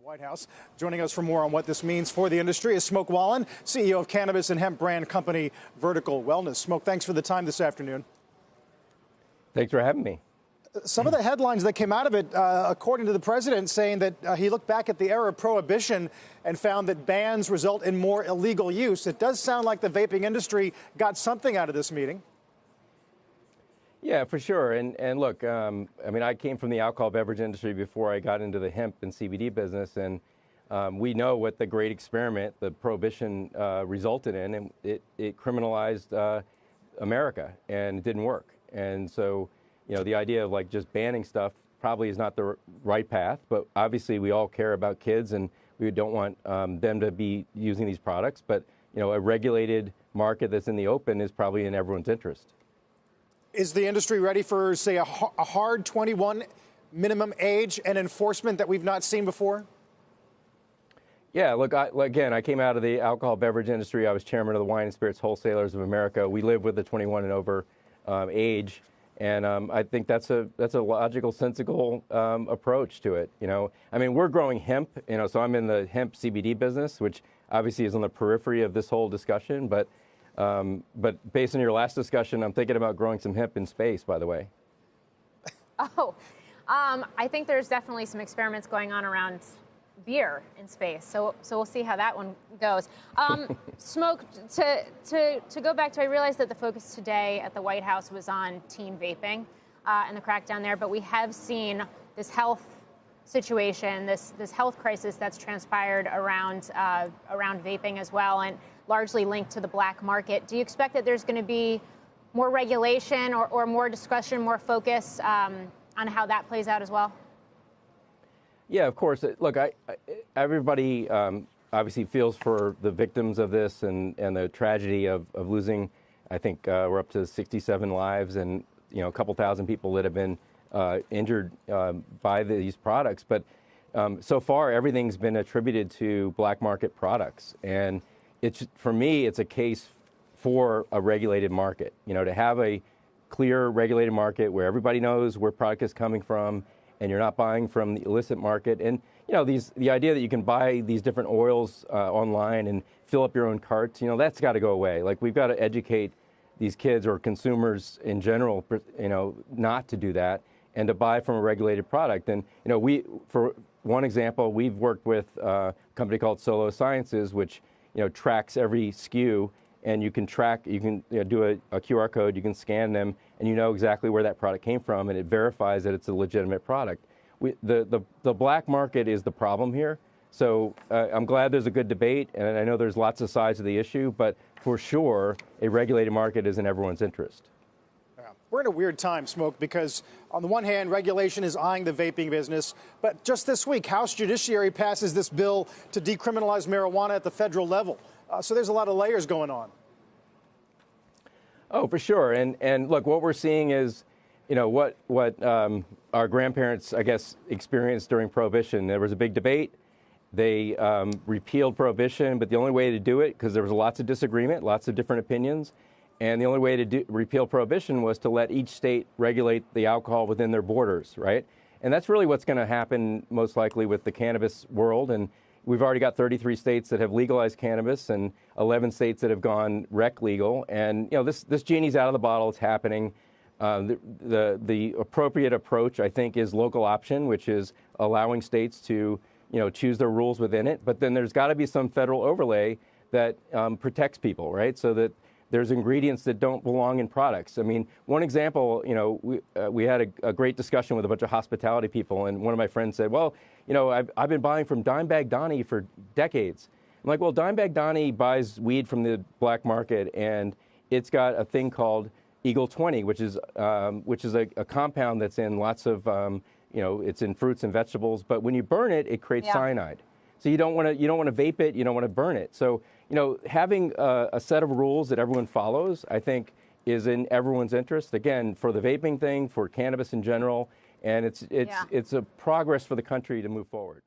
White House. Joining us for more on what this means for the industry is Smoke Wallin, CEO of cannabis and hemp brand company Vertical Wellness. Smoke, thanks for the time this afternoon. Thanks for having me. Some of the headlines that came out of it, according to the president, saying that he looked back at the era of prohibition and found that bans result in more illegal use. It does sound like the vaping industry got something out of this meeting. Yeah, for sure. And look, I mean, I came from the alcohol beverage industry before I got into the hemp and CBD business, and we know what the great experiment, the prohibition, resulted in, and it criminalized America, and it didn't work. And so, you know, the idea of like just banning stuff probably is not the right path, but obviously we all care about kids, and we don't want them to be using these products. But, you know, a regulated market that's in the open is probably in everyone's interest. Is the industry ready for, say, a hard 21 minimum age and enforcement that we've not seen before? Yeah, look, again, I came out of the alcohol beverage industry. I was chairman of the Wine and Spirits Wholesalers of America. We live with the 21 and over age, and I think that's a logical, sensible approach to it. You know, I mean, we're growing hemp. You know, so I'm in the hemp CBD business, which obviously is on the periphery of this whole discussion, but based on your last discussion, I'm thinking about growing some hemp in space, by the way. I think there's definitely some experiments going on around beer in space. So we'll see how that one goes. Smoke, to go back to, I realized that the focus today at the White House was on teen vaping and the crackdown there, but we have seen this health situation, this health crisis that's transpired around vaping as well, and largely linked to the black market. Do you expect that there's going to be more regulation or more discussion, more focus on how that plays out as well? Yeah, of course. Look, everybody obviously feels for the victims of this and the tragedy of losing, I think we're up to 67 lives and, you know, a couple thousand people that have been injured by these products. But so far, everything's been attributed to black market products. And for me, it's a case for a regulated market. You know, to have a clear regulated market where everybody knows where product is coming from, and you're not buying from the illicit market. And you know, the idea that you can buy these different oils online and fill up your own carts, you know, that's got to go away. Like, we've got to educate these kids or consumers in general, you know, not to do that and to buy from a regulated product. And you know, for one example, we've worked with a company called Solo Sciences, which, you know, tracks every SKU, and you can do a QR code, you can scan them, and you know exactly where that product came from, and it verifies that it's a legitimate product. The black market is the problem here. So I'm glad there's a good debate, and I know there's lots of sides of the issue, but for sure, a regulated market is in everyone's interest. We're in a weird time, Smoke, because on the one hand, regulation is eyeing the vaping business, but just this week, House Judiciary passes this bill to decriminalize marijuana at the federal level. So there's a lot of layers going on. Oh, for sure. And look, what we're seeing is, you know, what our grandparents, I guess, experienced during Prohibition. There was a big debate. They repealed Prohibition, but the only way to do it, because there was lots of disagreement, lots of different opinions, and the only way to repeal Prohibition was to let each state regulate the alcohol within their borders, right? And that's really what's going to happen most likely with the cannabis world. And we've already got 33 states that have legalized cannabis and 11 states that have gone rec legal. And, you know, this genie's out of the bottle. It's happening. The appropriate approach, I think, is local option, which is allowing states to, you know, choose their rules within it. But then there's got to be some federal overlay that protects people, right? So that there's ingredients that don't belong in products. I mean, one example, you know, we had a great discussion with a bunch of hospitality people, and one of my friends said, well, you know, I've been buying from Dimebag Donnie for decades. I'm like, well, Dimebag Donnie buys weed from the black market, and it's got a thing called Eagle 20, which is a compound that's in lots of, you know, it's in fruits and vegetables. But when you burn it, it creates cyanide. So you don't want to vape it, you don't want to burn it. So, you know, having a set of rules that everyone follows, I think, is in everyone's interest. Again, for the vaping thing, for cannabis in general, and it's a progress for the country to move forward.